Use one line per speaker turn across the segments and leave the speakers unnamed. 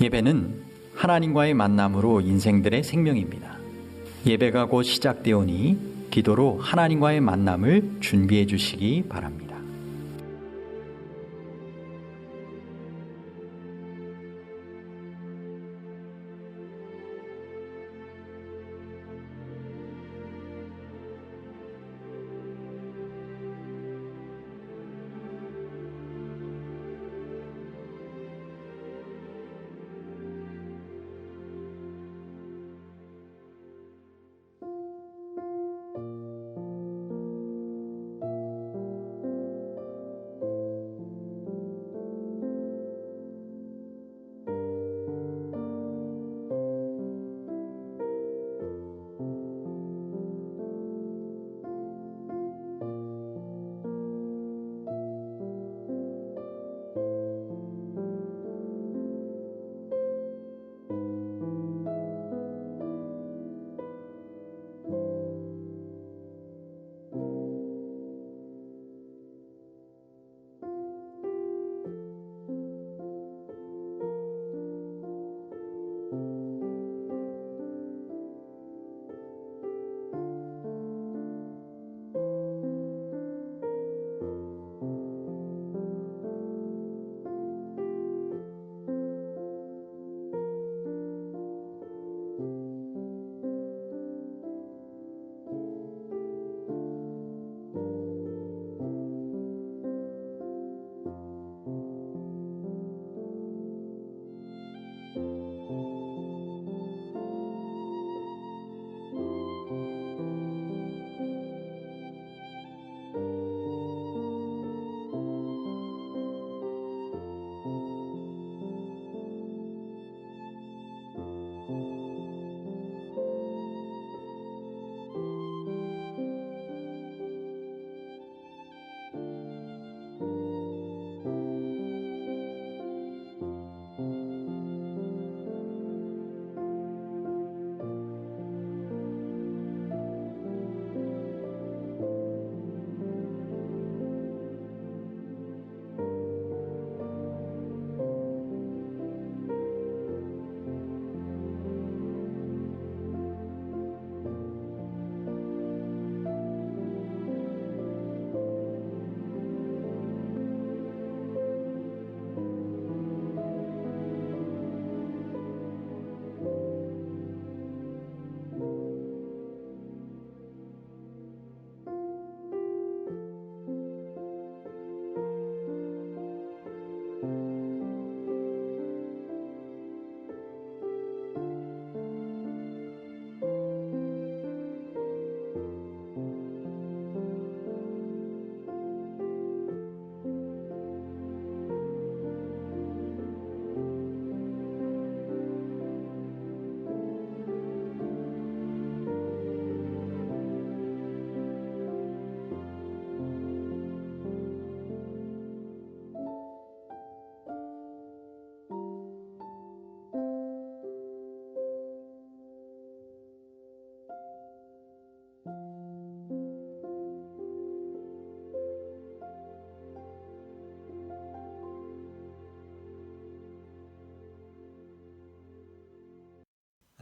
예배는 하나님과의 만남으로 인생들의 생명입니다. 예배가 곧 시작되오니 기도로 하나님과의 만남을 준비해 주시기 바랍니다.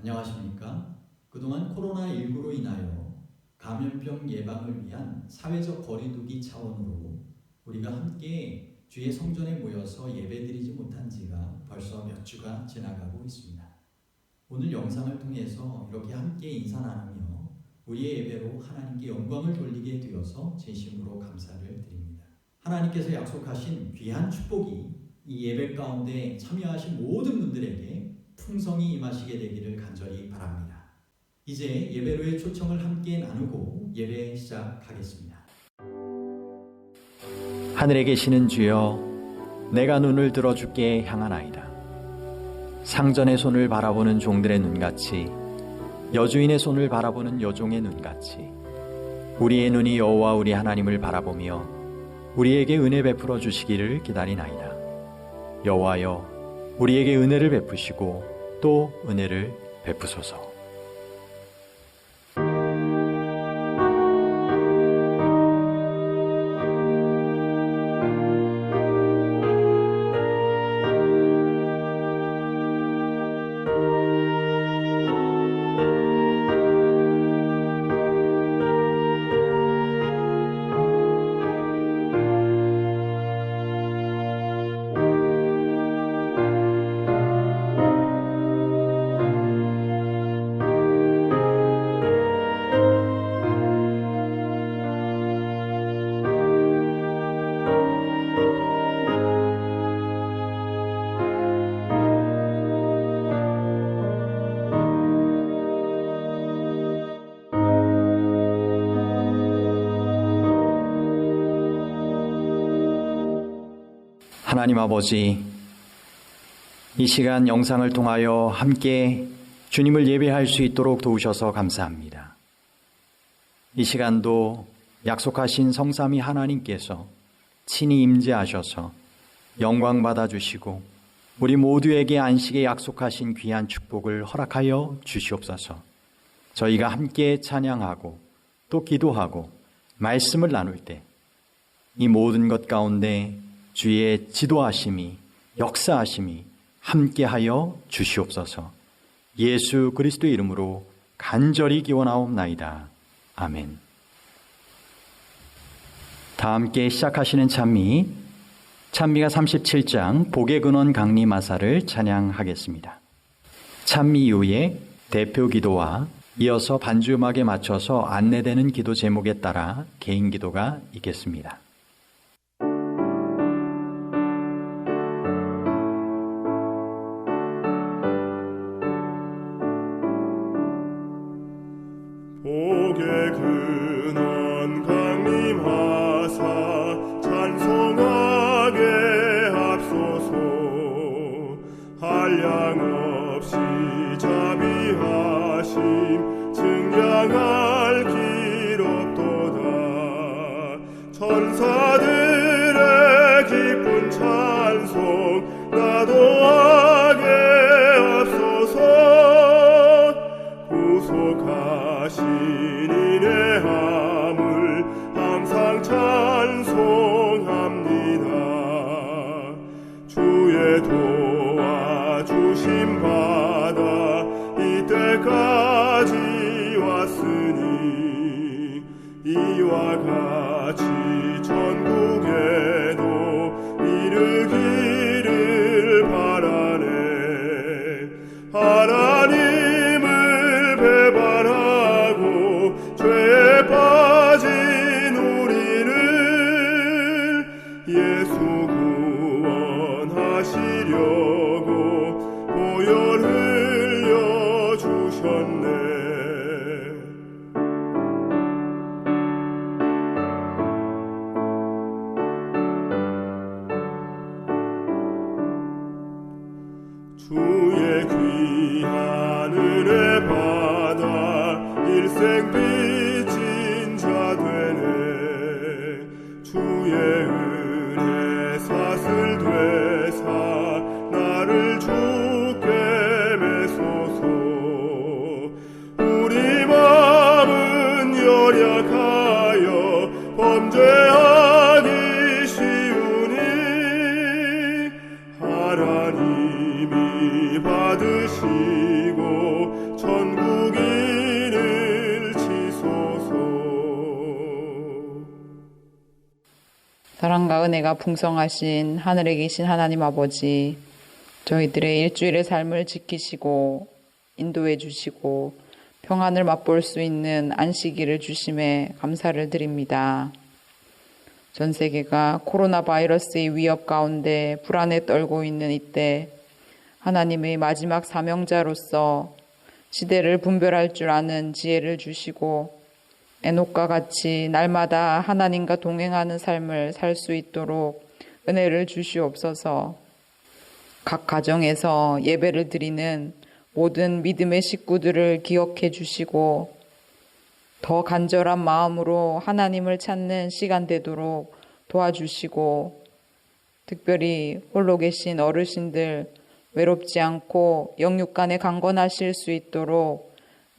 안녕하십니까? 그동안 코로나19로 인하여 감염병 예방을 위한 사회적 거리두기 차원으로 우리가 함께 주의 성전에 모여서 예배드리지 못한 지가 벌써 몇 주가 지나가고 있습니다. 오늘 영상을 통해서 이렇게 함께 인사 나누며 우리의 예배로 하나님께 영광을 돌리게 되어서 진심으로 감사를 드립니다. 하나님께서 약속하신 귀한 축복이 이 예배 가운데 참여하신 모든 분들에게 풍성히 임하시게 되기를 간절히 바랍니다. 이제 예배로의 초청을 함께 나누고 예배 시작하겠습니다.
하늘에 계시는 주여, 내가 눈을 들어 주께 향하나이다. 상전의 손을 바라보는 종들의 눈같이, 여주인의 손을 바라보는 여종의 눈같이 우리의 눈이 여호와 우리 하나님을 바라보며 우리에게 은혜 베풀어 주시기를 기다리나이다. 여호와여, 우리에게 은혜를 베푸시고 또 은혜를 베푸소서. 하나님 아버지, 이 시간 영상을 통하여 함께 주님을 예배할 수 있도록 도우셔서 감사합니다. 이 시간도 약속하신 성삼위 하나님께서 친히 임재하셔서 영광 받아주시고 우리 모두에게 안식에 약속하신 귀한 축복을 허락하여 주시옵소서. 저희가 함께 찬양하고 또 기도하고 말씀을 나눌 때 이 모든 것 가운데 주의 지도하심이, 역사하심이 함께하여 주시옵소서. 예수 그리스도의 이름으로 간절히 기원하옵나이다. 아멘. 다 함께 시작하시는 찬미가 37장 복의 근원 강림하사를 찬양하겠습니다. 찬미 이후에 대표 기도와 이어서 반주 음악에 맞춰서 안내되는 기도 제목에 따라 개인 기도가 있겠습니다.
복의 근원 강림하사 찬송하게 합소서. 한량없이 자비하심 증량할 길 없도다. 천사들의 기쁜 찬송 나도하게 합소서. 구속하신 이의 함을 항상 찬송합니다. 주의 도와주심 받아 이때까지 왔으니 이와 같이 천국에도 이르기를 바라네. 하나님을 배반하고 죄에 빠진 우리를 예수 구원하시려고 보혈 흘려 주셨네. 주의 귀한 은혜 받아 일생 빚진 자 되네. 주의 은혜 사슬 되사 나를 주께 매소서. 우리 마음은 연약하여 범죄하기 쉬우니 하나님이 받으시고 천국인을 치소서.
사랑과 은혜가 풍성하신 하늘에 계신 하나님 아버지, 저희들의 일주일의 삶을 지키시고 인도해 주시고 평안을 맛볼 수 있는 안식일을 주심에 감사를 드립니다. 전 세계가 코로나 바이러스의 위협 가운데 불안에 떨고 있는 이때 하나님의 마지막 사명자로서 시대를 분별할 줄 아는 지혜를 주시고 에녹과 같이 날마다 하나님과 동행하는 삶을 살 수 있도록 은혜를 주시옵소서. 각 가정에서 예배를 드리는 모든 믿음의 식구들을 기억해 주시고 더 간절한 마음으로 하나님을 찾는 시간 되도록 도와주시고 특별히 홀로 계신 어르신들 외롭지 않고 영육간에 강건하실 수 있도록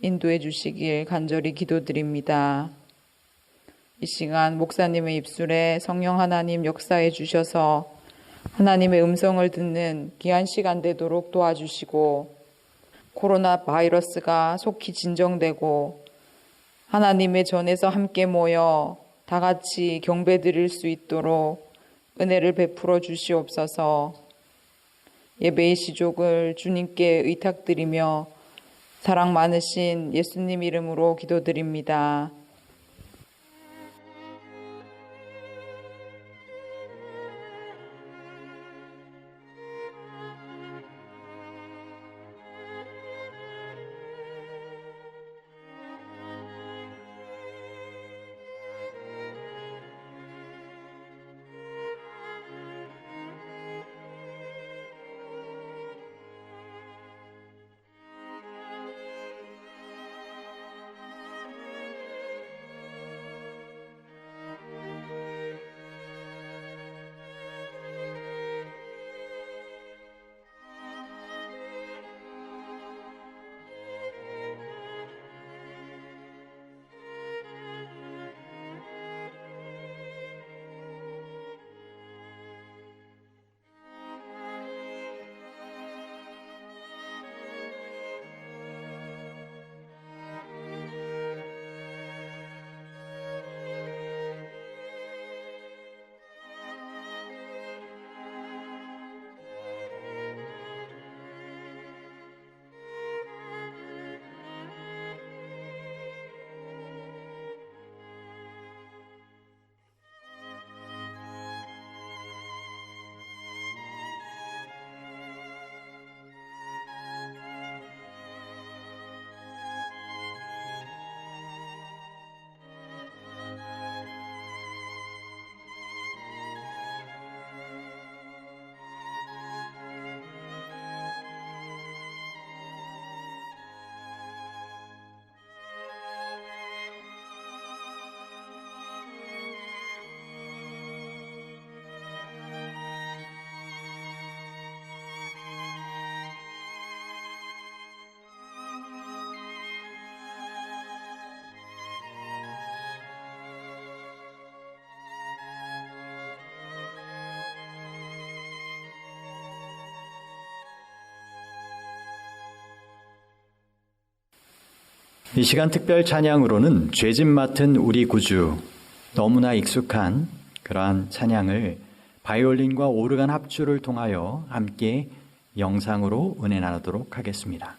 인도해 주시길 간절히 기도드립니다. 이 시간 목사님의 입술에 성령 하나님 역사해 주셔서 하나님의 음성을 듣는 귀한 시간 되도록 도와주시고 코로나 바이러스가 속히 진정되고 하나님의 전에서 함께 모여 다 같이 경배 드릴 수 있도록 은혜를 베풀어 주시옵소서. 예배의 시족을 주님께 의탁드리며 사랑 많으신 예수님 이름으로 기도드립니다.
이 시간 특별 찬양으로는 죄짐 맡은 우리 구주, 너무나 익숙한 그러한 찬양을 바이올린과 오르간 합주를 통하여 함께 영상으로 은혜 나누도록 하겠습니다.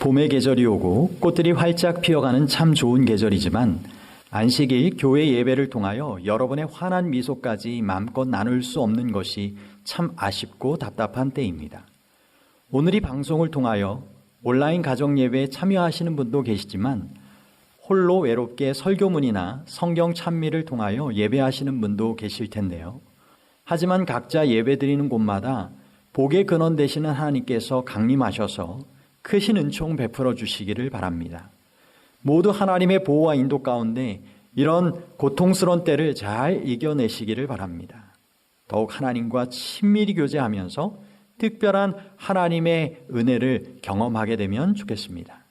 봄의 계절이 오고 꽃들이 활짝 피어가는 참 좋은 계절이지만 안식일 교회 예배를 통하여 여러분의 환한 미소까지 마음껏 나눌 수 없는 것이 참 아쉽고 답답한 때입니다. 오늘 이 방송을 통하여 온라인 가정 예배에 참여하시는 분도 계시지만 홀로 외롭게 설교문이나 성경 찬미를 통하여 예배하시는 분도 계실 텐데요. 하지만 각자 예배드리는 곳마다 복의 근원 되시는 하나님께서 강림하셔서 크신 은총 베풀어 주시기를 바랍니다. 모두 하나님의 보호와 인도 가운데 이런 고통스러운 때를 잘 이겨내시기를 바랍니다. 더욱 하나님과 친밀히 교제하면서 특별한 하나님의 은혜를 경험하게 되면 좋겠습니다.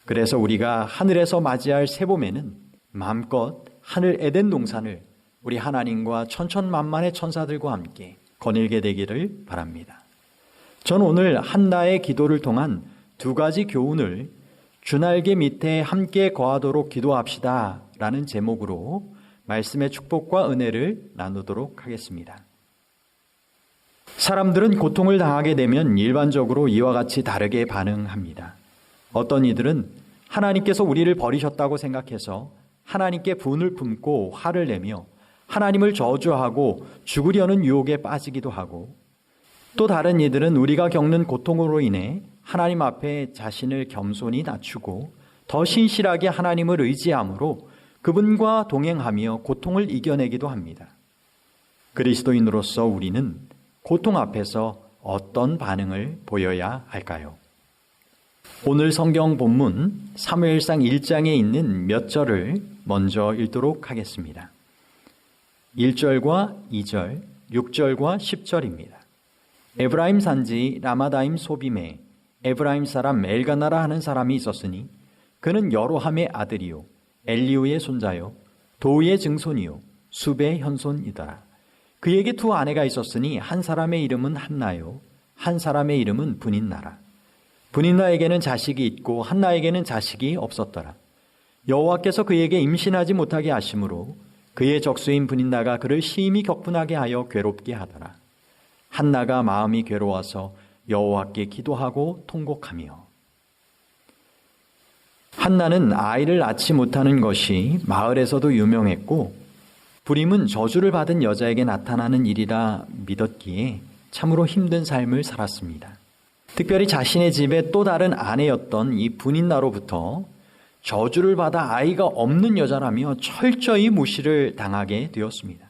그래서 우리가 하늘에서 맞이할 새봄에는 마음껏 하늘 에덴 동산을 우리 하나님과 천천만만의 천사들과 함께 거닐게 되기를 바랍니다. 전 오늘 한나의 기도를 통한 두 가지 교훈을 주날개 밑에 함께 거하도록 기도합시다 라는 제목으로 말씀의 축복과 은혜를 나누도록 하겠습니다. 사람들은 고통을 당하게 되면 일반적으로 이와 같이 다르게 반응합니다. 어떤 이들은 하나님께서 우리를 버리셨다고 생각해서 하나님께 분을 품고 화를 내며 하나님을 저주하고 죽으려는 유혹에 빠지기도 하고, 또 다른 이들은 우리가 겪는 고통으로 인해 하나님 앞에 자신을 겸손히 낮추고 더 신실하게 하나님을 의지함으로 그분과 동행하며 고통을 이겨내기도 합니다. 그리스도인으로서 우리는 고통 앞에서 어떤 반응을 보여야 할까요? 오늘 성경 본문 사무엘상 1장에 있는 몇 절을 먼저 읽도록 하겠습니다. 1절과 2절, 6절과 10절입니다. 에브라임 산지 라마다임 소빔에 에브라임 사람 엘가나라 하는 사람이 있었으니 그는 여로함의 아들이요 엘리우의 손자요 도우의 증손이요 수베의 현손이더라. 그에게 두 아내가 있었으니 한 사람의 이름은 한나요 한 사람의 이름은 브닌나라. 브닌나에게는 자식이 있고 한나에게는 자식이 없었더라. 여호와께서 그에게 임신하지 못하게 하심으로 그의 적수인 브닌나가 그를 심히 격분하게 하여 괴롭게 하더라. 한나가 마음이 괴로워서 여호와께 기도하고 통곡하며. 한나는 아이를 낳지 못하는 것이 마을에서도 유명했고 불임은 저주를 받은 여자에게 나타나는 일이라 믿었기에 참으로 힘든 삶을 살았습니다. 특별히 자신의 집에 또 다른 아내였던 이 브닌나로부터 저주를 받아 아이가 없는 여자라며 철저히 무시를 당하게 되었습니다.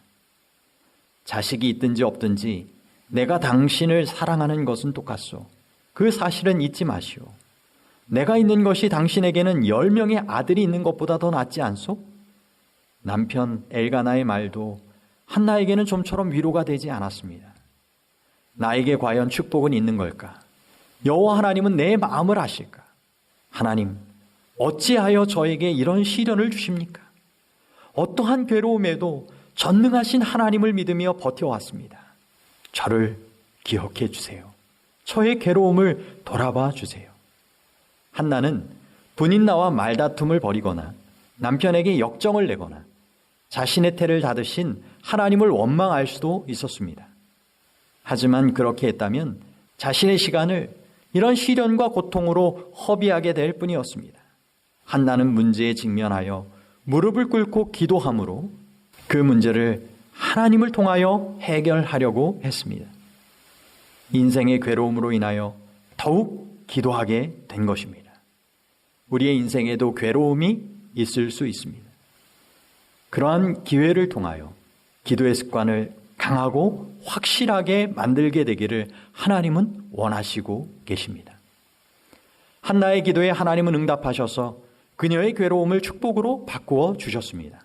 자식이 있든지 없든지 내가 당신을 사랑하는 것은 똑같소. 그 사실은 잊지 마시오. 내가 있는 것이 당신에게는 10명의 아들이 있는 것보다 더 낫지 않소? 남편 엘가나의 말도 한나에게는 좀처럼 위로가 되지 않았습니다. 나에게 과연 축복은 있는 걸까? 여호와 하나님은 내 마음을 아실까? 하나님, 어찌하여 저에게 이런 시련을 주십니까? 어떠한 괴로움에도 전능하신 하나님을 믿으며 버텨왔습니다. 저를 기억해 주세요. 저의 괴로움을 돌아봐 주세요. 한나는 브닌나와 말다툼을 벌이거나 남편에게 역정을 내거나 자신의 태를 닫으신 하나님을 원망할 수도 있었습니다. 하지만 그렇게 했다면 자신의 시간을 이런 시련과 고통으로 허비하게 될 뿐이었습니다. 한나는 문제에 직면하여 무릎을 꿇고 기도함으로 그 문제를 하나님을 통하여 해결하려고 했습니다. 인생의 괴로움으로 인하여 더욱 기도하게 된 것입니다. 우리의 인생에도 괴로움이 있을 수 있습니다. 그러한 기회를 통하여 기도의 습관을 강하고 확실하게 만들게 되기를 하나님은 원하시고 계십니다. 한나의 기도에 하나님은 응답하셔서 그녀의 괴로움을 축복으로 바꾸어 주셨습니다.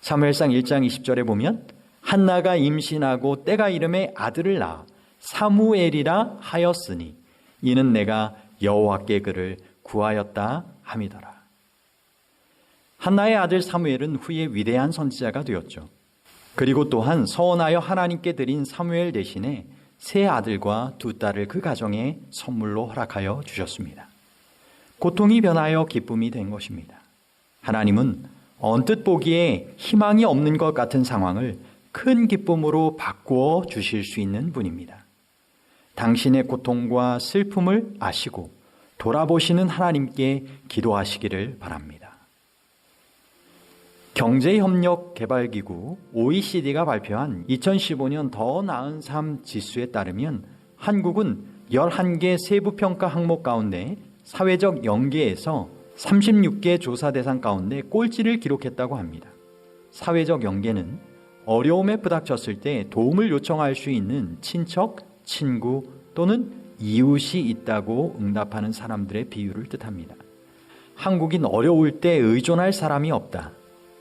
사무엘상 1장 20절에 보면 한나가 임신하고 때가 이름에 아들을 낳아 사무엘이라 하였으니 이는 내가 여호와께 그를 구하였다 함이더라. 한나의 아들 사무엘은 후에 위대한 선지자가 되었죠. 그리고 또한 서원하여 하나님께 드린 사무엘 대신에 세 아들과 두 딸을 그 가정에 선물로 허락하여 주셨습니다. 고통이 변하여 기쁨이 된 것입니다. 하나님은 언뜻 보기에 희망이 없는 것 같은 상황을 큰 기쁨으로 바꾸어 주실 수 있는 분입니다. 당신의 고통과 슬픔을 아시고 돌아보시는 하나님께 기도하시기를 바랍니다. 경제협력개발기구 OECD가 발표한 2015년 더 나은 삶 지수에 따르면 한국은 11개 세부평가 항목 가운데 사회적 연계에서 36개 조사 대상 가운데 꼴찌를 기록했다고 합니다. 사회적 연계는 어려움에 부닥쳤을 때 도움을 요청할 수 있는 친척, 친구 또는 이웃이 있다고 응답하는 사람들의 비율을 뜻합니다. 한국인 어려울 때 의존할 사람이 없다.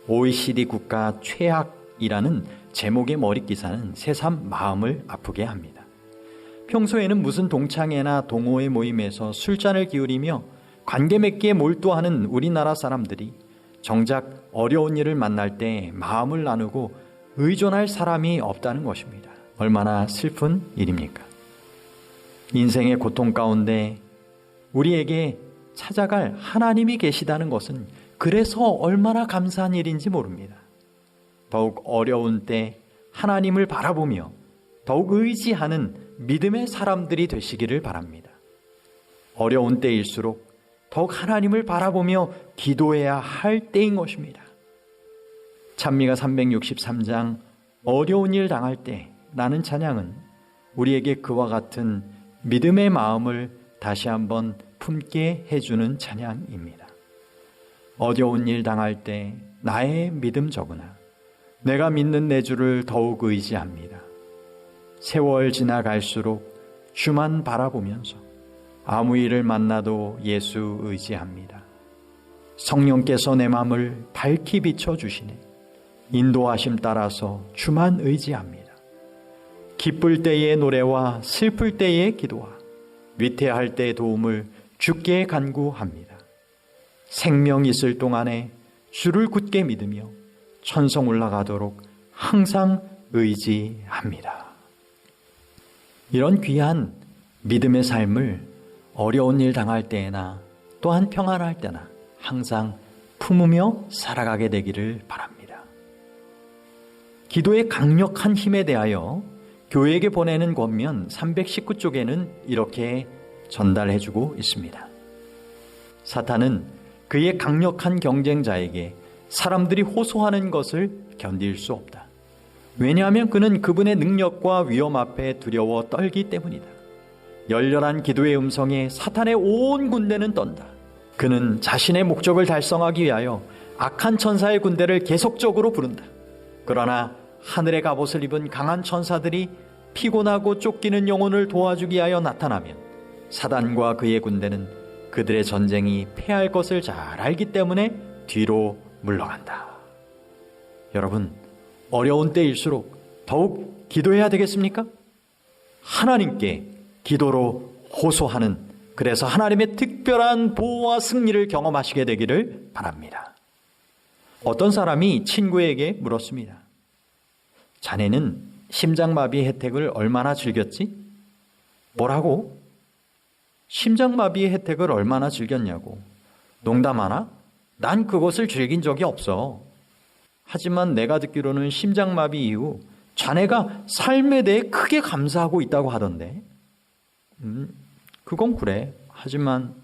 OECD 국가 최악이라는 제목의 머릿기사는 새삼 마음을 아프게 합니다. 평소에는 무슨 동창회나 동호회 모임에서 술잔을 기울이며 관계 맺기에 몰두하는 우리나라 사람들이 정작 어려운 일을 만날 때 마음을 나누고 의존할 사람이 없다는 것입니다. 얼마나 슬픈 일입니까? 인생의 고통 가운데 우리에게 찾아갈 하나님이 계시다는 것은 그래서 얼마나 감사한 일인지 모릅니다. 더욱 어려운 때 하나님을 바라보며 더욱 의지하는 믿음의 사람들이 되시기를 바랍니다. 어려운 때일수록 더욱 하나님을 바라보며 기도해야 할 때인 것입니다. 찬미가 363장 어려운 일 당할 때 라는 찬양은 우리에게 그와 같은 믿음의 마음을 다시 한번 품게 해주는 찬양입니다. 어려운 일 당할 때 나의 믿음 적으나 내가 믿는 내 주를 더욱 의지합니다. 세월 지나갈수록 주만 바라보면서 아무 일을 만나도 예수 의지합니다. 성령께서 내 마음을 밝히 비춰주시네. 인도하심 따라서 주만 의지합니다. 기쁠 때의 노래와 슬플 때의 기도와 위태할 때의 도움을 주께 간구합니다. 생명 있을 동안에 주를 굳게 믿으며 천성 올라가도록 항상 의지합니다. 이런 귀한 믿음의 삶을 어려운 일 당할 때나 또한 평안할 때나 항상 품으며 살아가게 되기를 바랍니다. 기도의 강력한 힘에 대하여 교회에게 보내는 권면 319쪽에는 이렇게 전달해주고 있습니다. 사탄은 그의 강력한 경쟁자에게 사람들이 호소하는 것을 견딜 수 없다. 왜냐하면 그는 그분의 능력과 위험 앞에 두려워 떨기 때문이다. 열렬한 기도의 음성에 사탄의 온 군대는 떤다. 그는 자신의 목적을 달성하기 위하여 악한 천사의 군대를 계속적으로 부른다. 그러나 하늘의 갑옷을 입은 강한 천사들이 피곤하고 쫓기는 영혼을 도와주기 위하여 나타나면 사단과 그의 군대는 그들의 전쟁이 패할 것을 잘 알기 때문에 뒤로 물러간다. 여러분, 어려운 때일수록 더욱 기도해야 되겠습니까? 하나님께 기도로 호소하는, 그래서 하나님의 특별한 보호와 승리를 경험하시게 되기를 바랍니다. 어떤 사람이 친구에게 물었습니다. 자네는 심장마비 혜택을 얼마나 즐겼지? 뭐라고? 심장마비의 혜택을 얼마나 즐겼냐고. 농담하나? 난 그것을 즐긴 적이 없어. 하지만 내가 듣기로는 심장마비 이후 자네가 삶에 대해 크게 감사하고 있다고 하던데. 그건 그래. 하지만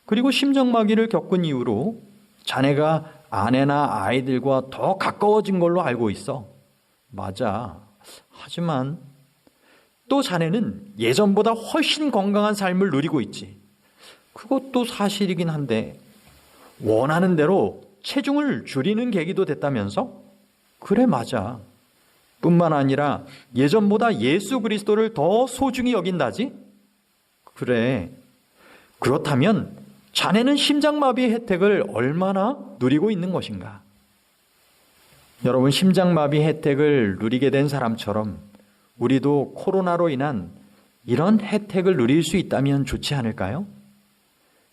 그리고 심장마비를 겪은 이후로 자네가 아내나 아이들과 더 가까워진 걸로 알고 있어. 맞아. 하지만 또 자네는 예전보다 훨씬 건강한 삶을 누리고 있지. 그것도 사실이긴 한데 원하는 대로 체중을 줄이는 계기도 됐다면서? 그래, 맞아. 뿐만 아니라 예전보다 예수 그리스도를 더 소중히 여긴다지? 그래. 그렇다면 자네는 심장마비의 혜택을 얼마나 누리고 있는 것인가? 여러분, 심장마비 혜택을 누리게 된 사람처럼 우리도 코로나로 인한 이런 혜택을 누릴 수 있다면 좋지 않을까요?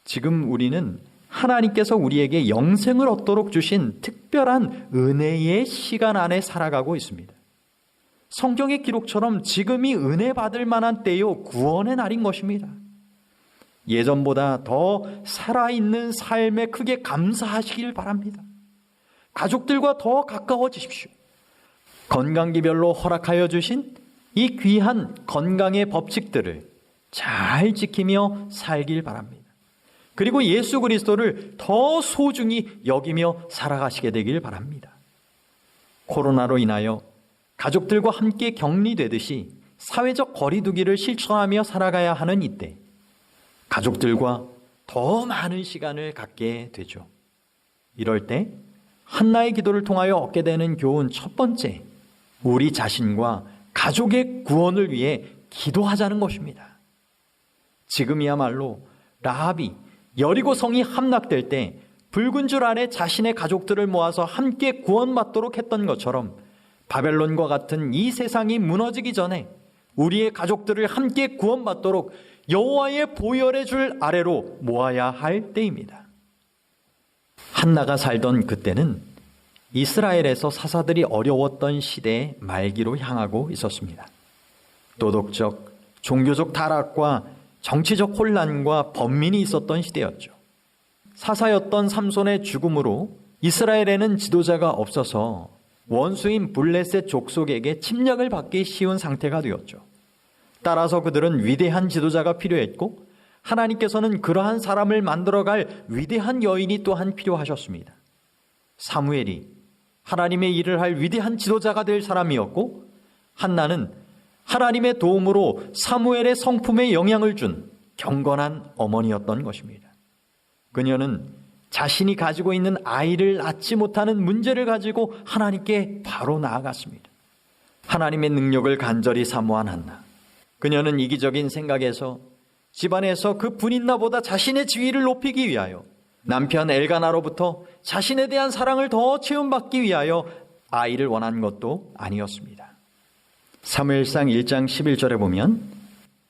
지금 우리는 하나님께서 우리에게 영생을 얻도록 주신 특별한 은혜의 시간 안에 살아가고 있습니다. 성경의 기록처럼 지금이 은혜 받을 만한 때요, 구원의 날인 것입니다. 예전보다 더 살아있는 삶에 크게 감사하시길 바랍니다. 가족들과 더 가까워지십시오. 건강기별로 허락하여 주신 이 귀한 건강의 법칙들을 잘 지키며 살길 바랍니다. 그리고 예수 그리스도를 더 소중히 여기며 살아가시게 되길 바랍니다. 코로나로 인하여 가족들과 함께 격리되듯이 사회적 거리두기를 실천하며 살아가야 하는 이때 가족들과 더 많은 시간을 갖게 되죠. 이럴 때 한나의 기도를 통하여 얻게 되는 교훈 첫 번째, 우리 자신과 가족의 구원을 위해 기도하자는 것입니다. 지금이야말로 라합이 여리고 성이 함락될 때 붉은 줄 아래 자신의 가족들을 모아서 함께 구원받도록 했던 것처럼 바벨론과 같은 이 세상이 무너지기 전에 우리의 가족들을 함께 구원받도록 여호와의 보혈의 줄 아래로 모아야 할 때입니다. 한나가 살던 그때는 이스라엘에서 사사들이 어려웠던 시대의 말기로 향하고 있었습니다. 도덕적, 종교적 타락과 정치적 혼란과 번민이 있었던 시대였죠. 사사였던 삼손의 죽음으로 이스라엘에는 지도자가 없어서 원수인 블레셋 족속에게 침략을 받기 쉬운 상태가 되었죠. 따라서 그들은 위대한 지도자가 필요했고 하나님께서는 그러한 사람을 만들어갈 위대한 여인이 또한 필요하셨습니다. 사무엘이 하나님의 일을 할 위대한 지도자가 될 사람이었고 한나는 하나님의 도움으로 사무엘의 성품에 영향을 준 경건한 어머니였던 것입니다. 그녀는 자신이 가지고 있는 아이를 낳지 못하는 문제를 가지고 하나님께 바로 나아갔습니다. 하나님의 능력을 간절히 사모한 한나. 그녀는 이기적인 생각에서 집안에서 그 분인나보다 자신의 지위를 높이기 위하여 남편 엘가나로부터 자신에 대한 사랑을 더 체험받기 위하여 아이를 원한 것도 아니었습니다. 사무엘상 1장 11절에 보면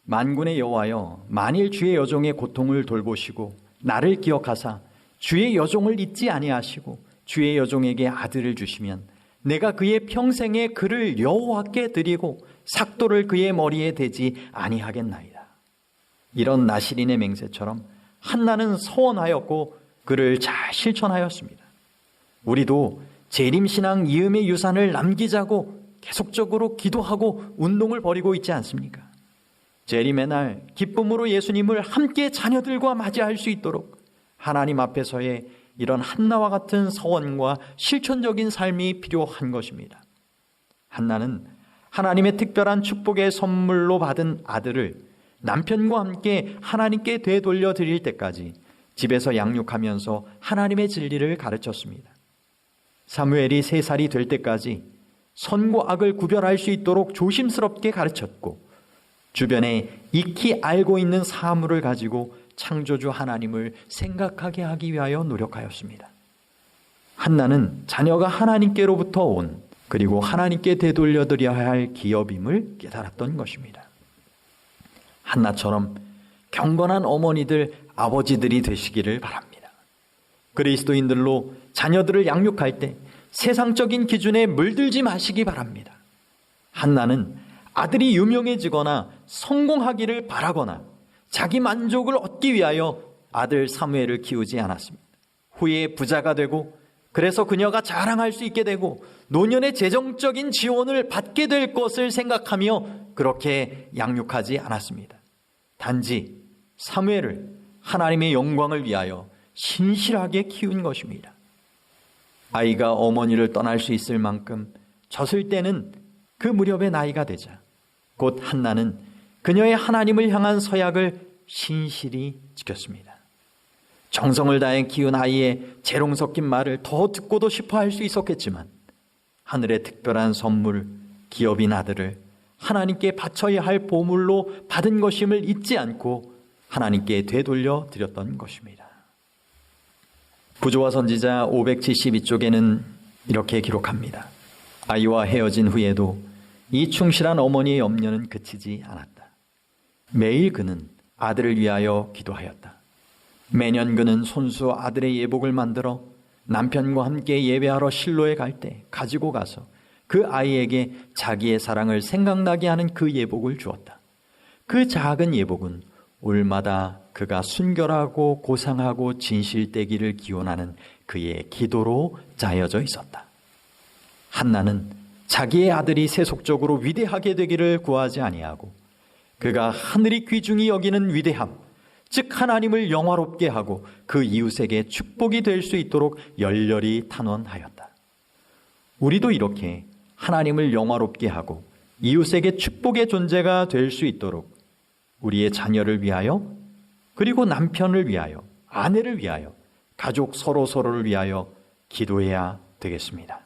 만군의 여호와여 만일 주의 여종의 고통을 돌보시고 나를 기억하사 주의 여종을 잊지 아니하시고 주의 여종에게 아들을 주시면 내가 그의 평생에 그를 여호와께 드리고 삭도를 그의 머리에 대지 아니하겠나이다. 이런 나시린의 맹세처럼 한나는 서원하였고 그를 잘 실천하였습니다. 우리도 재림신앙 이음의 유산을 남기자고 계속적으로 기도하고 운동을 벌이고 있지 않습니까? 재림의 날 기쁨으로 예수님을 함께 자녀들과 맞이할 수 있도록 하나님 앞에서의 이런 한나와 같은 서원과 실천적인 삶이 필요한 것입니다. 한나는 하나님의 특별한 축복의 선물로 받은 아들을 남편과 함께 하나님께 되돌려 드릴 때까지 집에서 양육하면서 하나님의 진리를 가르쳤습니다. 사무엘이 3살이 될 때까지 선과 악을 구별할 수 있도록 조심스럽게 가르쳤고 주변에 익히 알고 있는 사물을 가지고 창조주 하나님을 생각하게 하기 위하여 노력하였습니다. 한나는 자녀가 하나님께로부터 온 그리고 하나님께 되돌려드려야 할 기업임을 깨달았던 것입니다. 한나처럼 경건한 어머니들, 아버지들이 되시기를 바랍니다. 그리스도인들로 자녀들을 양육할 때 세상적인 기준에 물들지 마시기 바랍니다. 한나는 아들이 유명해지거나 성공하기를 바라거나 자기 만족을 얻기 위하여 아들 사무엘을 키우지 않았습니다. 후에 부자가 되고 그래서 그녀가 자랑할 수 있게 되고 노년의 재정적인 지원을 받게 될 것을 생각하며 그렇게 양육하지 않았습니다. 단지 사무엘을 하나님의 영광을 위하여 신실하게 키운 것입니다. 아이가 어머니를 떠날 수 있을 만큼 젖을 때는 그 무렵의 나이가 되자 곧 한나는 그녀의 하나님을 향한 서약을 신실히 지켰습니다. 정성을 다해 키운 아이의 재롱 섞인 말을 더 듣고도 싶어 할 수 있었겠지만 하늘의 특별한 선물, 기업인 아들을 하나님께 바쳐야 할 보물로 받은 것임을 잊지 않고 하나님께 되돌려 드렸던 것입니다. 부조와 선지자 572쪽에는 이렇게 기록합니다. 아이와 헤어진 후에도 이 충실한 어머니의 염려는 그치지 않았다. 매일 그는 아들을 위하여 기도하였다. 매년 그는 손수 아들의 예복을 만들어 남편과 함께 예배하러 실로에 갈 때 가지고 가서 그 아이에게 자기의 사랑을 생각나게 하는 그 예복을 주었다. 그 작은 예복은 올마다 그가 순결하고 고상하고 진실되기를 기원하는 그의 기도로 짜여져 있었다. 한나는 자기의 아들이 세속적으로 위대하게 되기를 구하지 아니하고 그가 하늘이 귀중히 여기는 위대함, 즉 하나님을 영화롭게 하고 그 이웃에게 축복이 될 수 있도록 열렬히 탄원하였다. 우리도 이렇게 하나님을 영화롭게 하고 이웃에게 축복의 존재가 될 수 있도록 우리의 자녀를 위하여 그리고 남편을 위하여 아내를 위하여 가족 서로를 위하여 기도해야 되겠습니다.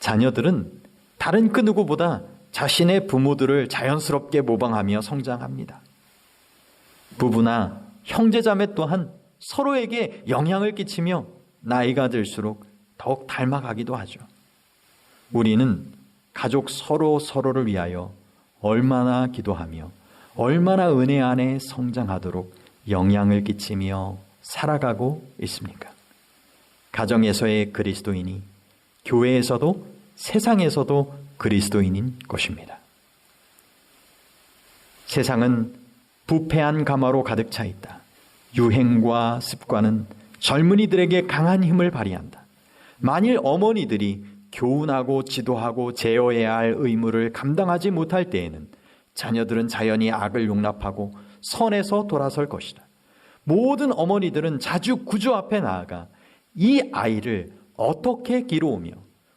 자녀들은 다른 그 누구보다 자신의 부모들을 자연스럽게 모방하며 성장합니다. 부부나 형제자매 또한 서로에게 영향을 끼치며 나이가 들수록 더욱 닮아가기도 하죠. 우리는 가족 서로를 위하여 얼마나 기도하며 얼마나 은혜 안에 성장하도록 영향을 끼치며 살아가고 있습니까? 가정에서의 그리스도인이 교회에서도 세상에서도 그리스도인인 것입니다. 세상은 부패한 가마로 가득 차 있다. 유행과 습관은 젊은이들에게 강한 힘을 발휘한다. 만일 어머니들이 교훈하고 지도하고 제어해야 할 의무를 감당하지 못할 때에는 자녀들은 자연히 악을 용납하고 선에서 돌아설 것이다. 모든 어머니들은 자주 구주 앞에 나아가 이 아이를 어떻게 기르오며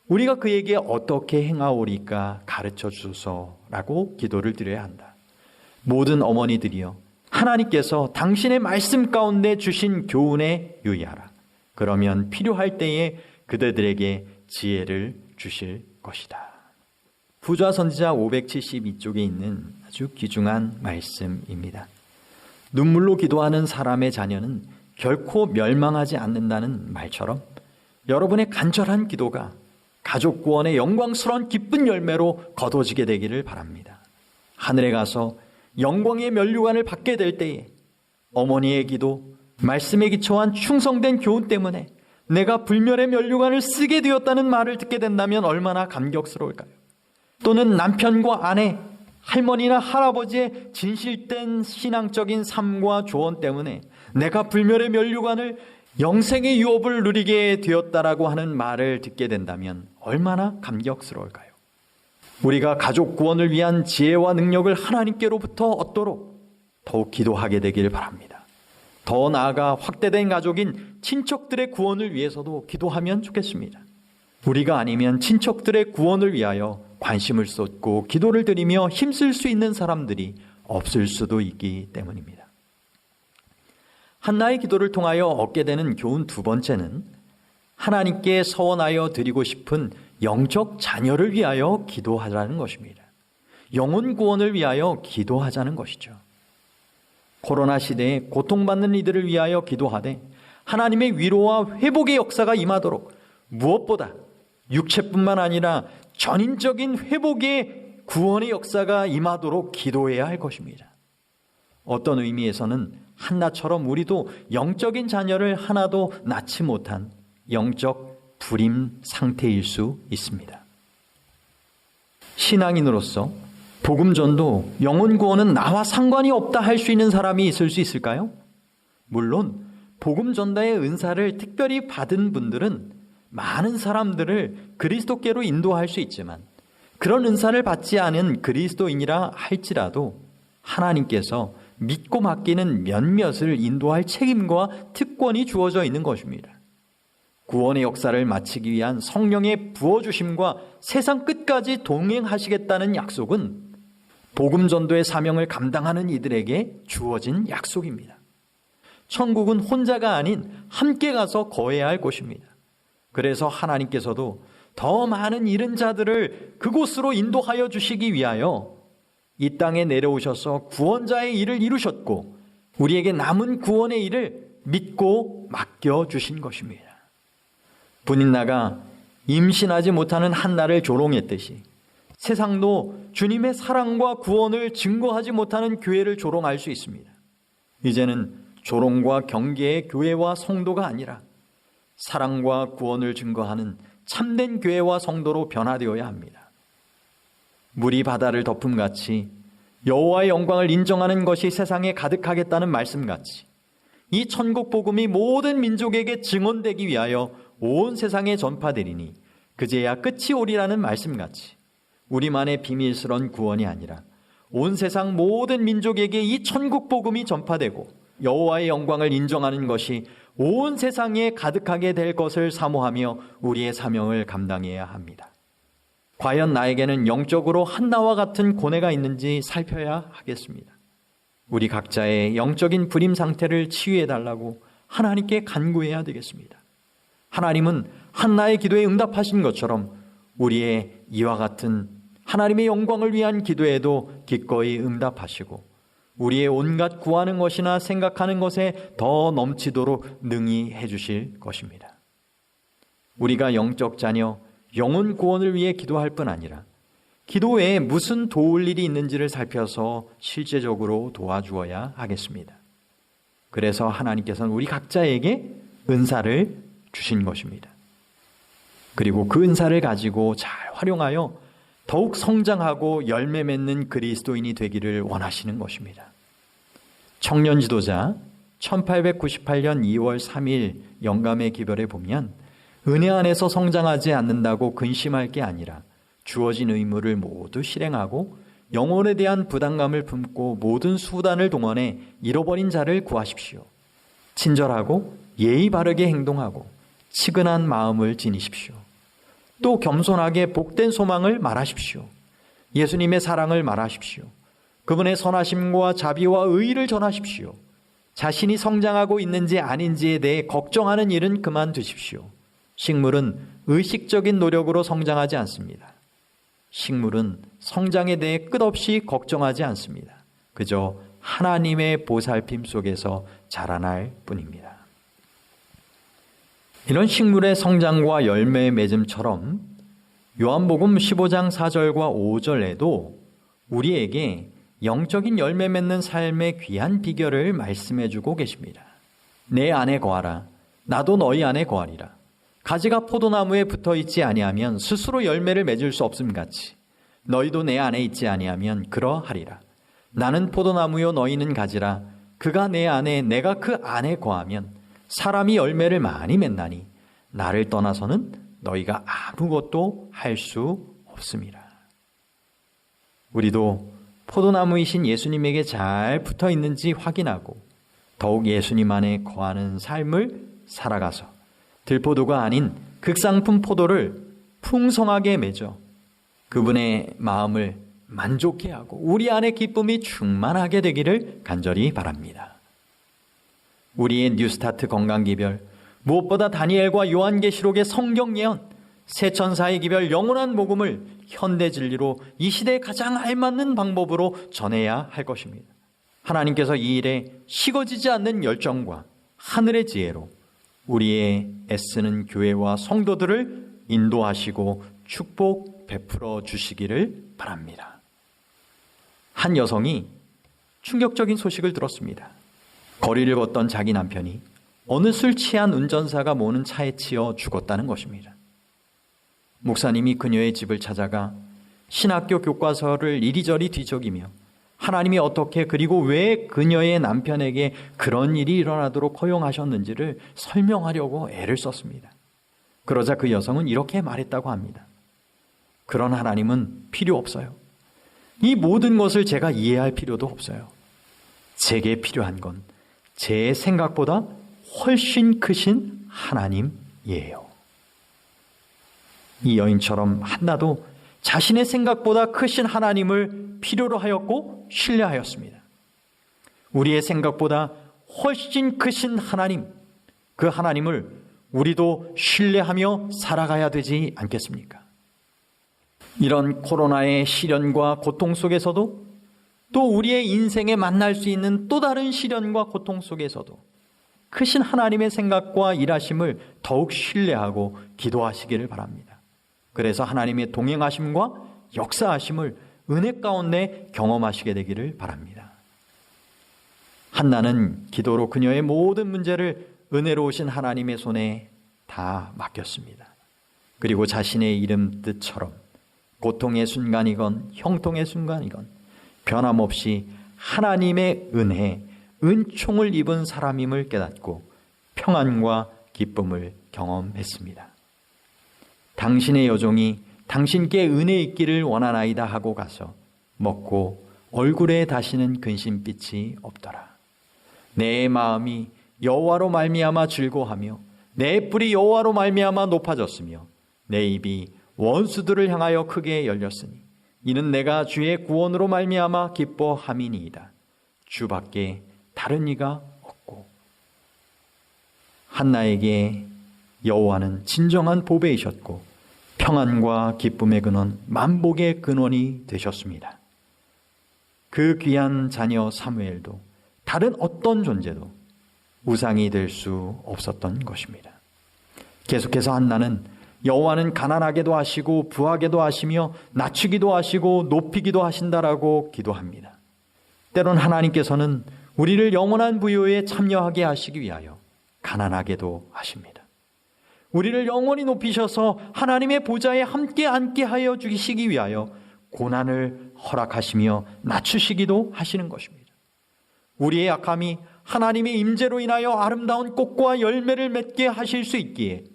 우리가 그에게 어떻게 행하오리까 가르쳐 주소서라고 기도를 드려야 한다. 모든 어머니들이여, 하나님께서 당신의 말씀 가운데 주신 교훈에 유의하라. 그러면 필요할 때에 그대들에게 지혜를 주실 것이다. 부조와 선지자 572쪽에 있는 아주 귀중한 말씀입니다. 눈물로 기도하는 사람의 자녀는 결코 멸망하지 않는다는 말처럼 여러분의 간절한 기도가 가족 구원의 영광스러운 기쁜 열매로 거둬지게 되기를 바랍니다. 하늘에 가서 영광의 면류관을 받게 될 때에 어머니의 기도, 말씀에 기초한 충성된 교훈 때문에 내가 불멸의 면류관을 쓰게 되었다는 말을 듣게 된다면 얼마나 감격스러울까요? 또는 남편과 아내, 할머니나 할아버지의 진실된 신앙적인 삶과 조언 때문에 내가 불멸의 면류관을 영생의 유업을 누리게 되었다라고 하는 말을 듣게 된다면 얼마나 감격스러울까요? 우리가 가족 구원을 위한 지혜와 능력을 하나님께로부터 얻도록 더욱 기도하게 되길 바랍니다. 더 나아가 확대된 가족인 친척들의 구원을 위해서도 기도하면 좋겠습니다. 우리가 아니면 친척들의 구원을 위하여 관심을 쏟고 기도를 드리며 힘쓸 수 있는 사람들이 없을 수도 있기 때문입니다. 한나의 기도를 통하여 얻게 되는 교훈 두 번째는 하나님께 서원하여 드리고 싶은 영적 자녀를 위하여 기도하자는 것입니다. 영혼 구원을 위하여 기도하자는 것이죠. 코로나 시대에 고통받는 이들을 위하여 기도하되 하나님의 위로와 회복의 역사가 임하도록 무엇보다 육체뿐만 아니라 전인적인 회복의 구원의 역사가 임하도록 기도해야 할 것입니다. 어떤 의미에서는 한나처럼 우리도 영적인 자녀를 하나도 낳지 못한 영적 불임 상태일 수 있습니다. 신앙인으로서 복음전도 영혼 구원은 나와 상관이 없다 할 수 있는 사람이 있을 수 있을까요? 물론 복음 전도의 은사를 특별히 받은 분들은 많은 사람들을 그리스도께로 인도할 수 있지만 그런 은사를 받지 않은 그리스도인이라 할지라도 하나님께서 믿고 맡기는 몇몇을 인도할 책임과 특권이 주어져 있는 것입니다. 구원의 역사를 마치기 위한 성령의 부어주심과 세상 끝까지 동행하시겠다는 약속은 복음 전도의 사명을 감당하는 이들에게 주어진 약속입니다. 천국은 혼자가 아닌 함께 가서 거해야 할 곳입니다. 그래서 하나님께서도 더 많은 잃은 자들을 그곳으로 인도하여 주시기 위하여 이 땅에 내려오셔서 구원자의 일을 이루셨고 우리에게 남은 구원의 일을 믿고 맡겨주신 것입니다. 분인나가 임신하지 못하는 한나를 조롱했듯이 세상도 주님의 사랑과 구원을 증거하지 못하는 교회를 조롱할 수 있습니다. 이제는 조롱과 경계의 교회와 성도가 아니라 사랑과 구원을 증거하는 참된 교회와 성도로 변화되어야 합니다. 물이 바다를 덮음같이 여호와의 영광을 인정하는 것이 세상에 가득하겠다는 말씀같이 이 천국 복음이 모든 민족에게 증언되기 위하여 온 세상에 전파되리니 그제야 끝이 오리라는 말씀같이 우리만의 비밀스러운 구원이 아니라 온 세상 모든 민족에게 이 천국 복음이 전파되고 여호와의 영광을 인정하는 것이 온 세상에 가득하게 될 것을 사모하며 우리의 사명을 감당해야 합니다. 과연 나에게는 영적으로 한나와 같은 고뇌가 있는지 살펴야 하겠습니다. 우리 각자의 영적인 불임 상태를 치유해달라고 하나님께 간구해야 되겠습니다. 하나님은 한나의 기도에 응답하신 것처럼 우리의 이와 같은 하나님의 영광을 위한 기도에도 기꺼이 응답하시고 우리의 온갖 구하는 것이나 생각하는 것에 더 넘치도록 능히 해주실 것입니다. 우리가 영적 자녀, 영혼 구원을 위해 기도할 뿐 아니라 기도 외에 무슨 도울 일이 있는지를 살펴서 실제적으로 도와주어야 하겠습니다. 그래서 하나님께서는 우리 각자에게 은사를 주신 것입니다. 그리고 그 은사를 가지고 잘 활용하여 더욱 성장하고 열매 맺는 그리스도인이 되기를 원하시는 것입니다. 청년 지도자 1898년 2월 3일 영감의 기별에 보면 은혜 안에서 성장하지 않는다고 근심할 게 아니라 주어진 의무를 모두 실행하고 영혼에 대한 부담감을 품고 모든 수단을 동원해 잃어버린 자를 구하십시오. 친절하고 예의 바르게 행동하고 치근한 마음을 지니십시오. 또 겸손하게 복된 소망을 말하십시오. 예수님의 사랑을 말하십시오. 그분의 선하심과 자비와 의의를 전하십시오. 자신이 성장하고 있는지 아닌지에 대해 걱정하는 일은 그만두십시오. 식물은 의식적인 노력으로 성장하지 않습니다. 식물은 성장에 대해 끝없이 걱정하지 않습니다. 그저 하나님의 보살핌 속에서 자라날 뿐입니다. 이런 식물의 성장과 열매 맺음처럼 요한복음 15장 4절과 5절에도 우리에게 영적인 열매 맺는 삶의 귀한 비결을 말씀해주고 계십니다. 내 안에 거하라. 나도 너희 안에 거하리라. 가지가 포도나무에 붙어있지 아니하면 스스로 열매를 맺을 수 없음 같이 너희도 내 안에 있지 아니하면 그러하리라. 나는 포도나무요 너희는 가지라. 그가 내 안에 내가 그 안에 거하면 사람이 열매를 많이 맺나니 나를 떠나서는 너희가 아무것도 할 수 없습니다. 우리도 포도나무이신 예수님에게 잘 붙어 있는지 확인하고 더욱 예수님 안에 거하는 삶을 살아가서 들포도가 아닌 극상품 포도를 풍성하게 맺어 그분의 마음을 만족해 하고 우리 안에 기쁨이 충만하게 되기를 간절히 바랍니다. 우리의 뉴스타트 건강기별, 무엇보다 다니엘과 요한계시록의 성경 예언, 새 천사의 기별, 영원한 복음을 현대진리로 이 시대에 가장 알맞는 방법으로 전해야 할 것입니다. 하나님께서 이 일에 식어지지 않는 열정과 하늘의 지혜로 우리의 애쓰는 교회와 성도들을 인도하시고 축복 베풀어 주시기를 바랍니다. 한 여성이 충격적인 소식을 들었습니다. 거리를 걷던 자기 남편이 어느 술 취한 운전사가 모는 차에 치여 죽었다는 것입니다. 목사님이 그녀의 집을 찾아가 신학교 교과서를 이리저리 뒤적이며 하나님이 어떻게 그리고 왜 그녀의 남편에게 그런 일이 일어나도록 허용하셨는지를 설명하려고 애를 썼습니다. 그러자 그 여성은 이렇게 말했다고 합니다. 그런 하나님은 필요 없어요. 이 모든 것을 제가 이해할 필요도 없어요. 제게 필요한 건 제 생각보다 훨씬 크신 하나님이에요. 이 여인처럼 한나도 자신의 생각보다 크신 하나님을 필요로 하였고 신뢰하였습니다. 우리의 생각보다 훨씬 크신 하나님, 그 하나님을 우리도 신뢰하며 살아가야 되지 않겠습니까? 이런 코로나의 시련과 고통 속에서도 또 우리의 인생에 만날 수 있는 또 다른 시련과 고통 속에서도 크신 하나님의 생각과 일하심을 더욱 신뢰하고 기도하시기를 바랍니다. 그래서 하나님의 동행하심과 역사하심을 은혜 가운데 경험하시게 되기를 바랍니다. 한나는 기도로 그녀의 모든 문제를 은혜로우신 하나님의 손에 다 맡겼습니다. 그리고 자신의 이름 뜻처럼 고통의 순간이건 형통의 순간이건 변함없이 하나님의 은혜, 은총을 입은 사람임을 깨닫고 평안과 기쁨을 경험했습니다. 당신의 여종이 당신께 은혜 있기를 원하나이다 하고 가서 먹고 얼굴에 다시는 근심빛이 없더라. 내 마음이 여호와로 말미암아 즐거워하며 내 뿔이 여호와로 말미암아 높아졌으며 내 입이 원수들을 향하여 크게 열렸으니 이는 내가 주의 구원으로 말미암아 기뻐함이니이다. 주밖에 다른 이가 없고. 한나에게 여호와는 진정한 보배이셨고 평안과 기쁨의 근원, 만복의 근원이 되셨습니다. 그 귀한 자녀 사무엘도 다른 어떤 존재도 우상이 될 수 없었던 것입니다. 계속해서 한나는 여호와는 가난하게도 하시고 부하게도 하시며 낮추기도 하시고 높이기도 하신다라고 기도합니다. 때론 하나님께서는 우리를 영원한 부요에 참여하게 하시기 위하여 가난하게도 하십니다. 우리를 영원히 높이셔서 하나님의 보좌에 함께 앉게 하여 주시기 위하여 고난을 허락하시며 낮추시기도 하시는 것입니다. 우리의 약함이 하나님의 임재로 인하여 아름다운 꽃과 열매를 맺게 하실 수 있기에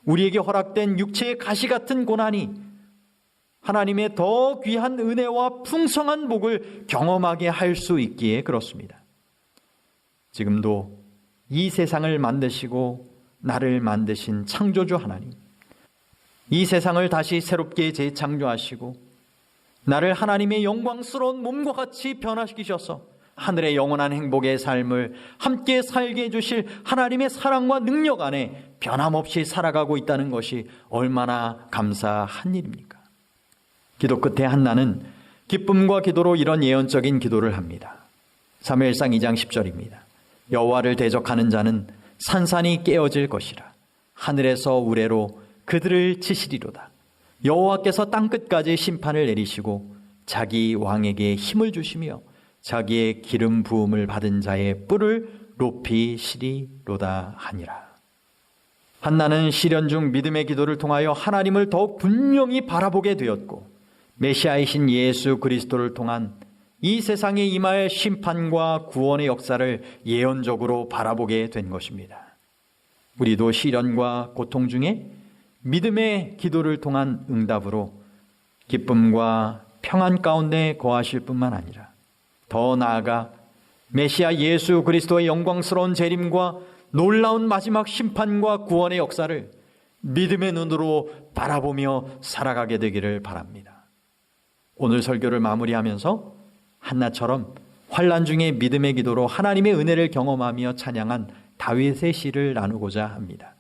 우리에게 허락된 육체의 가시 같은 고난이 하나님의 더 귀한 은혜와 풍성한 복을 경험하게 할 수 있기에 그렇습니다. 지금도 이 세상을 만드시고 나를 만드신 창조주 하나님, 이 세상을 다시 새롭게 재창조하시고 나를 하나님의 영광스러운 몸과 같이 변화시키셔서 하늘의 영원한 행복의 삶을 함께 살게 해주실 하나님의 사랑과 능력 안에 변함없이 살아가고 있다는 것이 얼마나 감사한 일입니까? 기도 끝에 한나는 기쁨과 기도로 이런 예언적인 기도를 합니다. 사무엘상 2장 10절입니다. 여호와를 대적하는 자는 산산이 깨어질 것이라. 하늘에서 우레로 그들을 치시리로다. 여호와께서 땅끝까지 심판을 내리시고 자기 왕에게 힘을 주시며 자기의 기름 부음을 받은 자의 뿔을 높이시리로다 하니라. 한나는 시련 중 믿음의 기도를 통하여 하나님을 더욱 분명히 바라보게 되었고 메시아이신 예수 그리스도를 통한 이 세상에 임할 심판과 구원의 역사를 예언적으로 바라보게 된 것입니다. 우리도 시련과 고통 중에 믿음의 기도를 통한 응답으로 기쁨과 평안 가운데 거하실 뿐만 아니라 더 나아가 메시아 예수 그리스도의 영광스러운 재림과 놀라운 마지막 심판과 구원의 역사를 믿음의 눈으로 바라보며 살아가게 되기를 바랍니다. 오늘 설교를 마무리하면서 한나처럼 환난 중에 믿음의 기도로 하나님의 은혜를 경험하며 찬양한 다윗의 시를 나누고자 합니다.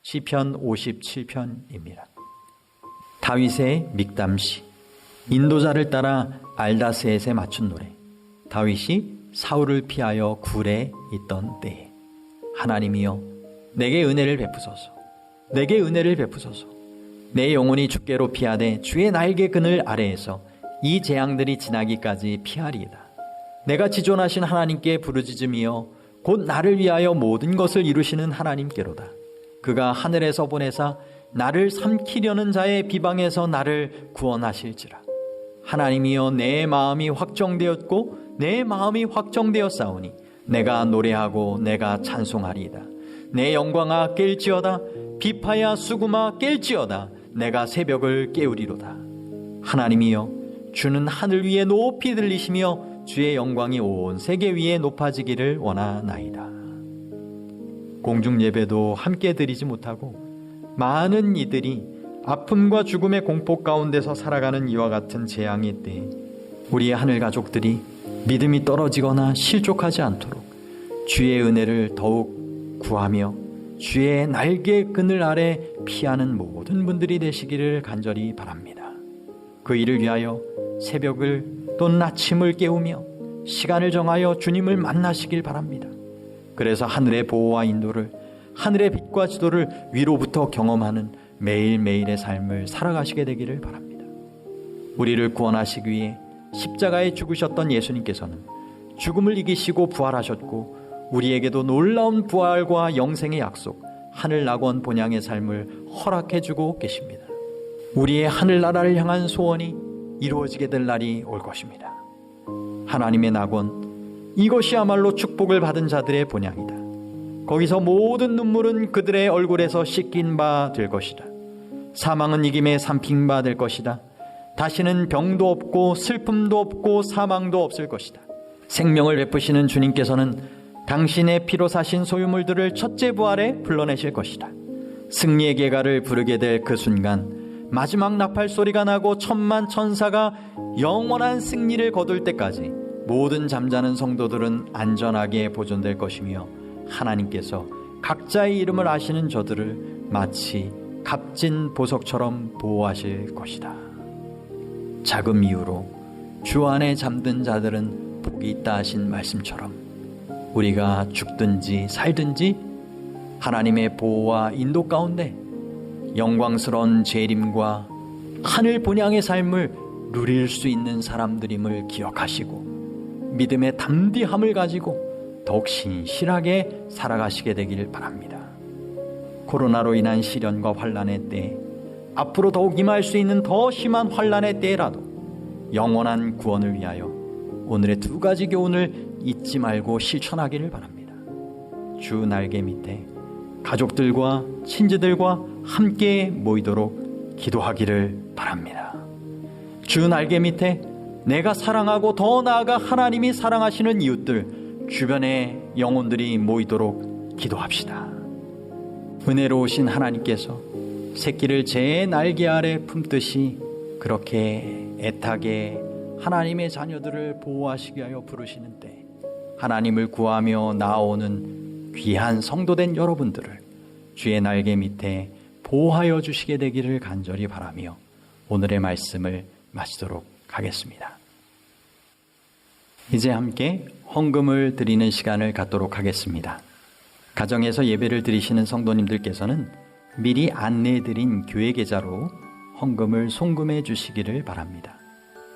시편 57편입니다. 다윗의 믹담시, 인도자를 따라 알다스엣에 맞춘 노래. 다윗이 사울을 피하여 굴에 있던 때에 하나님이여 내게 은혜를 베푸소서. 내게 은혜를 베푸소서. 내 영혼이 주께로 피하되 주의 날개 그늘 아래에서 이 재앙들이 지나기까지 피하리이다. 내가 지존하신 하나님께 부르짖으며 곧 나를 위하여 모든 것을 이루시는 하나님께로다. 그가 하늘에서 보내사 나를 삼키려는 자의 비방에서 나를 구원하실지라. 하나님이여 내 마음이 확정되었고 내 마음이 확정되었사오니 내가 노래하고 내가 찬송하리이다. 내 영광아 깰지어다. 비파야 수구마 깰지어다. 내가 새벽을 깨우리로다. 하나님이여 주는 하늘 위에 높이 들리시며 주의 영광이 온 세계 위에 높아지기를 원하나이다. 공중 예배도 함께 드리지 못하고 많은 이들이 아픔과 죽음의 공포 가운데서 살아가는 이와 같은 재앙의 때에 우리의 하늘 가족들이 믿음이 떨어지거나 실족하지 않도록 주의 은혜를 더욱 구하며 주의 날개 그늘 아래 피하는 모든 분들이 되시기를 간절히 바랍니다. 그 일을 위하여 새벽을 또는 아침을 깨우며 시간을 정하여 주님을 만나시길 바랍니다. 그래서 하늘의 보호와 인도를, 하늘의 빛과 지도를 위로부터 경험하는 매일매일의 삶을 살아가시게 되기를 바랍니다. 우리를 구원하시기 위해 십자가에 죽으셨던 예수님께서는 죽음을 이기시고 부활하셨고 우리에게도 놀라운 부활과 영생의 약속, 하늘낙원 본향의 삶을 허락해주고 계십니다. 우리의 하늘나라를 향한 소원이 이루어지게 될 날이 올 것입니다. 하나님의 낙원, 이것이야말로 축복을 받은 자들의 본향이다. 거기서 모든 눈물은 그들의 얼굴에서 씻긴 바 될 것이다. 사망은 이김에 삼킨 바 될 것이다. 다시는 병도 없고 슬픔도 없고 사망도 없을 것이다. 생명을 베푸시는 주님께서는 당신의 피로 사신 소유물들을 첫째 부활에 불러내실 것이다. 승리의 계가를 부르게 될 그 순간 마지막 나팔 소리가 나고 천만 천사가 영원한 승리를 거둘 때까지 모든 잠자는 성도들은 안전하게 보존될 것이며 하나님께서 각자의 이름을 아시는 저들을 마치 값진 보석처럼 보호하실 것이다. 자금 이후로 주 안에 잠든 자들은 복이 있다 하신 말씀처럼 우리가 죽든지 살든지 하나님의 보호와 인도 가운데 영광스러운 재림과 하늘 본향의 삶을 누릴 수 있는 사람들임을 기억하시고 믿음의 담대함을 가지고 더욱 신실하게 살아가시게 되길 바랍니다. 코로나로 인한 시련과 환난의 때, 앞으로 더욱 임할 수 있는 더 심한 환난의 때라도 영원한 구원을 위하여 오늘의 두 가지 교훈을 잊지 말고 실천하기를 바랍니다. 주 날개 밑에 가족들과 친지들과 함께 모이도록 기도하기를 바랍니다. 주 날개 밑에 내가 사랑하고 더 나아가 하나님이 사랑하시는 이웃들, 주변의 영혼들이 모이도록 기도합시다. 은혜로우신 하나님께서 새끼를 제 날개 아래 품듯이 그렇게 애타게 하나님의 자녀들을 보호하시기 위하여 부르시는 때 하나님을 구하며 나아오는 귀한 성도된 여러분들을 주의 날개 밑에 보호하여 주시게 되기를 간절히 바라며 오늘의 말씀을 마치도록 하겠습니다. 이제 함께 헌금을 드리는 시간을 갖도록 하겠습니다. 가정에서 예배를 드리시는 성도님들께서는 미리 안내해드린 교회 계좌로 헌금을 송금해 주시기를 바랍니다.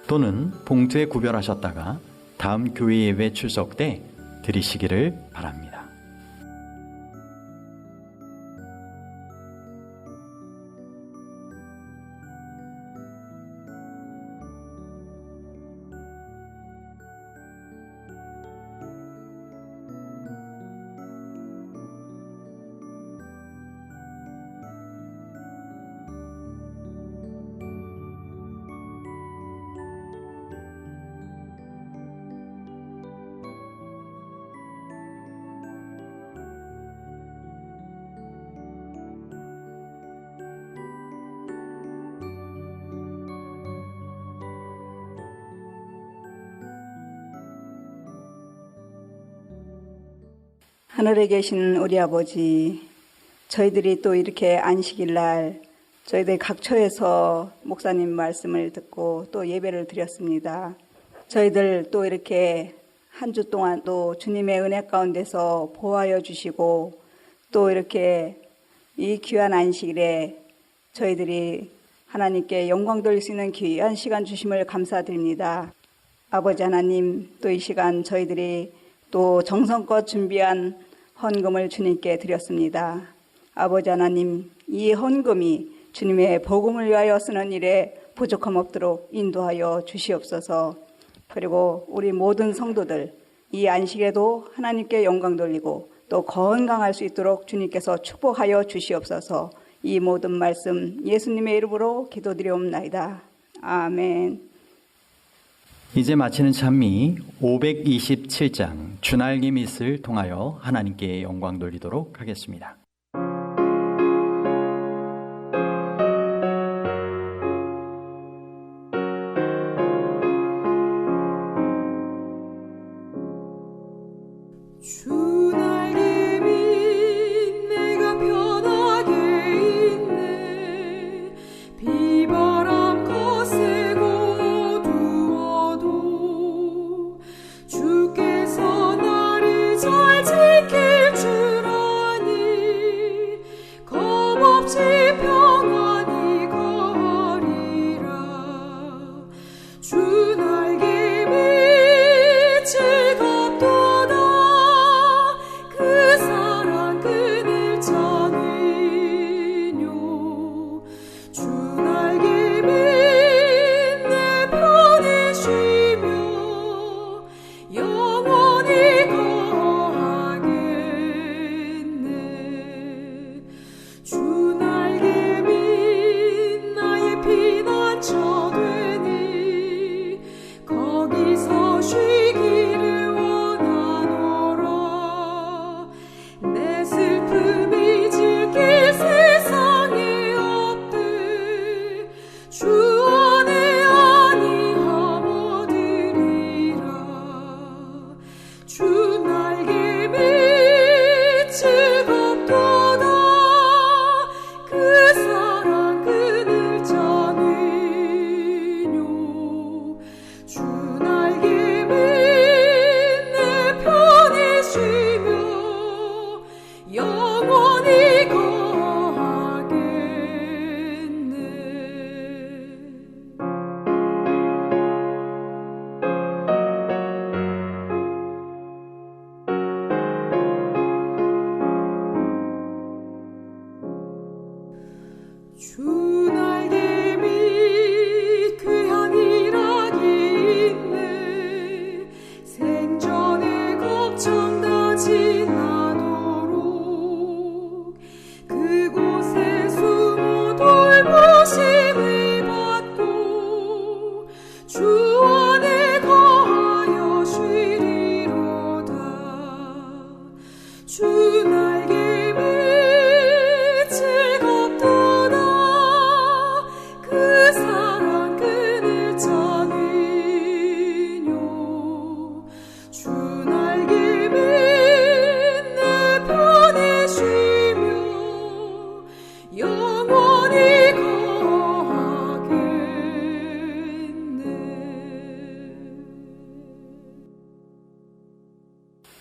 또는 봉투에 구별하셨다가 다음 교회 예배 출석 때 드리시기를 바랍니다.
하늘에 계신 우리 아버지, 저희들이 또 이렇게 안식일 날 저희들 각처에서 목사님 말씀을 듣고 또 예배를 드렸습니다. 저희들 또 이렇게 한 주 동안 또 주님의 은혜 가운데서 보호하여 주시고 또 이렇게 이 귀한 안식일에 저희들이 하나님께 영광 돌릴 수 있는 귀한 시간 주심을 감사드립니다. 아버지 하나님, 또 이 시간 저희들이 또 정성껏 준비한 헌금을 주님께 드렸습니다. 아버지 하나님, 이 헌금이 주님의 복음을 위하여 쓰는 일에 부족함 없도록 인도하여 주시옵소서. 그리고 우리 모든 성도들 이 안식에도 하나님께 영광 돌리고 또 건강할 수 있도록 주님께서 축복하여 주시옵소서. 이 모든 말씀 예수님의 이름으로 기도드리옵나이다. 아멘.
이제 마치는 찬미 527장 주날개 밑을 통하여 하나님께 영광 돌리도록 하겠습니다.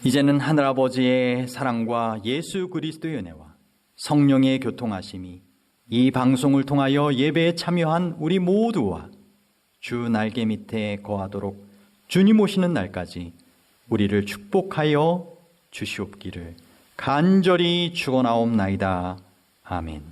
이제는 하늘아버지의 사랑과 예수 그리스도의 은혜와 성령의 교통하심이 이 방송을 통하여 예배에 참여한 우리 모두와 주 날개 밑에 거하도록 주님 오시는 날까지 우리를 축복하여 주시옵기를 간절히 축원하옵나이다. 아멘.